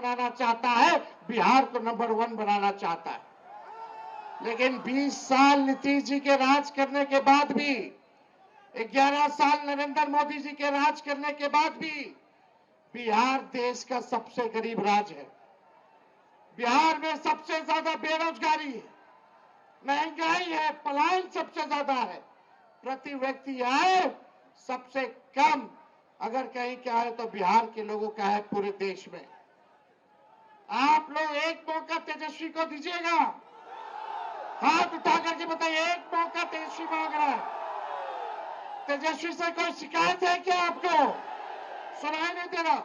बनाना चाहता है, बिहार को नंबर 1 बनाना चाहता है। लेकिन 20 साल नीतीश जी के राज करने के बाद भी, 11 साल नरेंद्र मोदी जी के राज करने के बाद भी बिहार देश का सबसे गरीब राज्य है। बिहार में सबसे ज्यादा बेरोजगारी है, महंगाई है, पलायन सबसे ज्यादा है, प्रति व्यक्ति आय सबसे कम अगर कहीं क्या है तो बिहार के लोगों का है पूरे देश में। आप लोग एक मौका तेजस्वी को दीजिएगा, हाथ उठा करके बताइए, एक मौका तेजस्वी मांग रहा है। तेजस्वी से कोई शिकायत है क्या? आपको सुनाई नहीं दे रहा?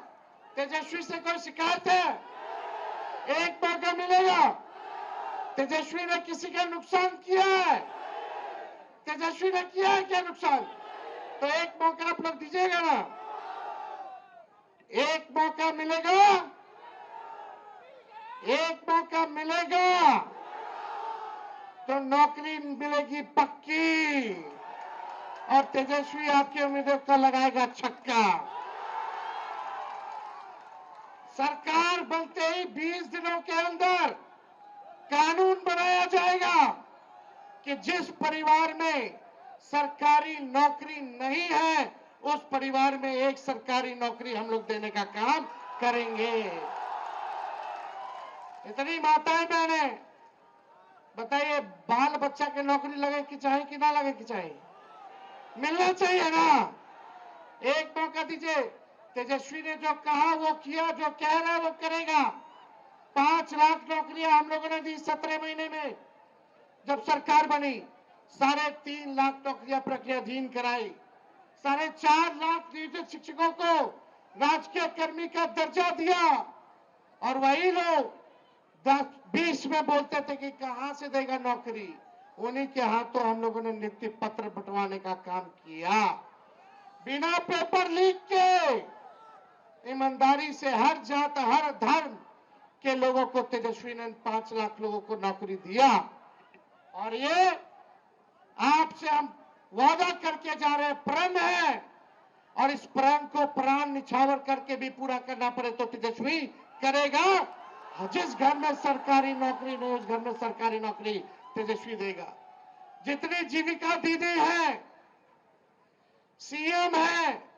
तेजस्वी से कोई शिकायत है? एक मौका मिलेगा। तेजस्वी ने किसी का नुकसान किया है? तेजस्वी ने किया है क्या नुकसान? तो एक मौका आप लोग दीजिएगा ना, एक मौका मिलेगा, एक मौका मिलेगा तो नौकरी मिलेगी पक्की, और तेजस्वी आपके उम्मीदवार को लगाएगा छक्का। सरकार बनते ही 20 दिनों के अंदर कानून बनाया जाएगा कि जिस परिवार में सरकारी नौकरी नहीं है उस परिवार में एक सरकारी नौकरी हम लोग देने का काम करेंगे। इतनी माताएं बहनें बताइए, बाल बच्चा के नौकरी लगे कि चाहे कि ना लगे कि चाहे, मिलना चाहिए ना। एक मौका दीजिए। तेजस्वी ने जो कहा वो किया, जो कह रहा है वो करेगा। 5 लाख नौकरियां हम लोगों ने दी 17 महीने में जब सरकार बनी, 3.5 लाख नौकरियां प्रक्रियाधीन कराई, 4.5 लाख नियोजित शिक्षकों को राजकीय कर्मी का दर्जा दिया, और वही लोग 10-20 में बोलते थे कि कहां से देगा नौकरी, उन्हीं के हाथों हम लोगों ने नियुक्ति पत्र बंटवाने का काम किया। बिना पेपर लीक के ईमानदारी से हर जात हर धर्म के लोगों को तेजस्वी ने 5 लाख लोगों को नौकरी दिया। और ये आपसे हम वादा करके जा रहे हैं, प्रण है, और इस प्रण को प्राण निछावर करके भी पूरा करना पड़े तो तेजस्वी करेगा। जिस घर में सरकारी नौकरी नहीं उस घर में सरकारी नौकरी तेजस्वी देगा। जितनी जीविका दीदी है, सीएम है,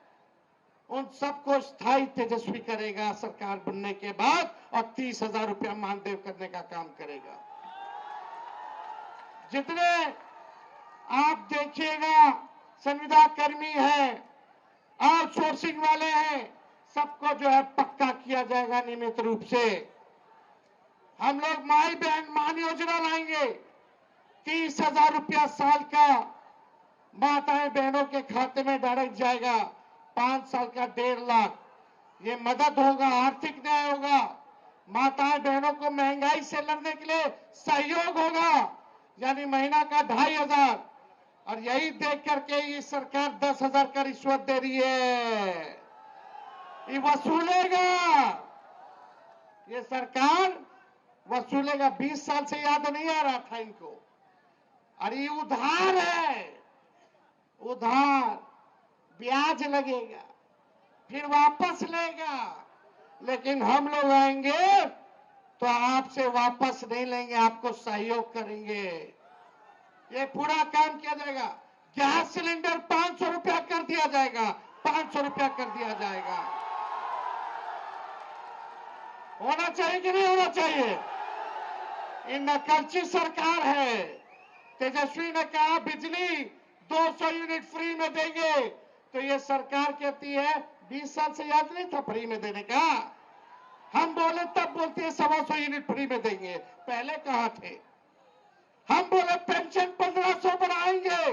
उन सबको स्थायी तेजस्वी करेगा सरकार बनने के बाद, और 30,000 रुपया मानदेय करने का काम करेगा। जितने आप देखिएगा संविदा कर्मी है, आउटसोर्सिंग वाले हैं, सबको जो है पक्का किया जाएगा नियमित रूप से। हम लोग माई बहन मान योजना लाएंगे, 30,000 रुपया साल का माताएं बहनों के खाते में डायरेक्ट जाएगा। 5 साल का 1.5 लाख, ये मदद होगा, आर्थिक न्याय होगा, माताएं बहनों को महंगाई से लड़ने के लिए सहयोग होगा, यानी महीना का 2,500। और यही देख करके ये सरकार 10,000 का रिश्वत दे रही है, ये वसूलेगा, ये सरकार वसूलेगा। 20 साल से याद नहीं आ रहा था इनको। अरे ये उधार है, उधार, ब्याज लगेगा, फिर वापस लेगा। लेकिन हम लोग आएंगे तो आपसे वापस नहीं लेंगे, आपको सहयोग करेंगे। ये पूरा काम किया जाएगा। गैस सिलेंडर 500 रुपया कर दिया जाएगा, 500 रुपया कर दिया जाएगा। होना चाहिए कि नहीं होना चाहिए? ये नकलची सरकार है। तेजस्वी ने कहा बिजली 200 यूनिट फ्री में देंगे, तो ये सरकार कहती है 20 साल से याद नहीं था फ्री में देने का? हम बोले तब बोलती है 125 यूनिट फ्री में देंगे, पहले कहां थे? हम बोले पेंशन 1500 बढ़ाएंगे,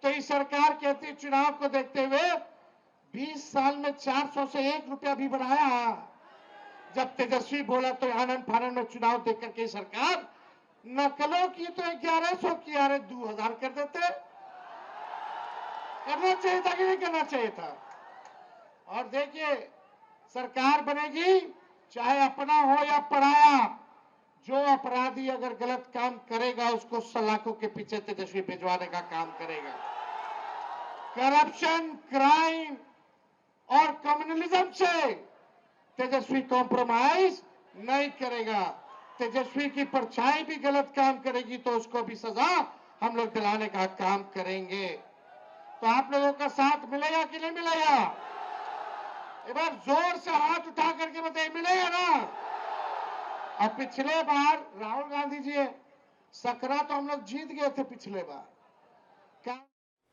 तो ये सरकार कहती है चुनाव को देखते हुए 20 साल में 400 से 1 रुपया भी बढ़ाया। जब तेजस्वी बोला तो आनंद फानंद में चुनाव देख करके सरकार नकलों की तो 1100 की, अरे 2000 कर देते। करना चाहिए था कि नहीं करना चाहिए था? और देखिए सरकार बनेगी, चाहे अपना हो या पराया, जो अपराधी अगर गलत काम करेगा उसको सलाखों के पीछे तेजस्वी भिजवाने का काम करेगा। करप्शन, क्राइम और कम्युनलिज्म से तेजस्वी कॉम्प्रोमाइज नहीं करेगा। तेजस्वी की परछाई भी गलत काम करेगी तो उसको भी सजा हम लोग दिलाने का काम करेंगे। तो आप लोगों का साथ मिलेगा कि नहीं मिलेगा? एक बार जोर से हाथ उठा करके बताइए, मिलेगा ना? और पिछले बार राहुल गांधी जी सकरा तो हम लोग जीत गए थे पिछले बार। क्या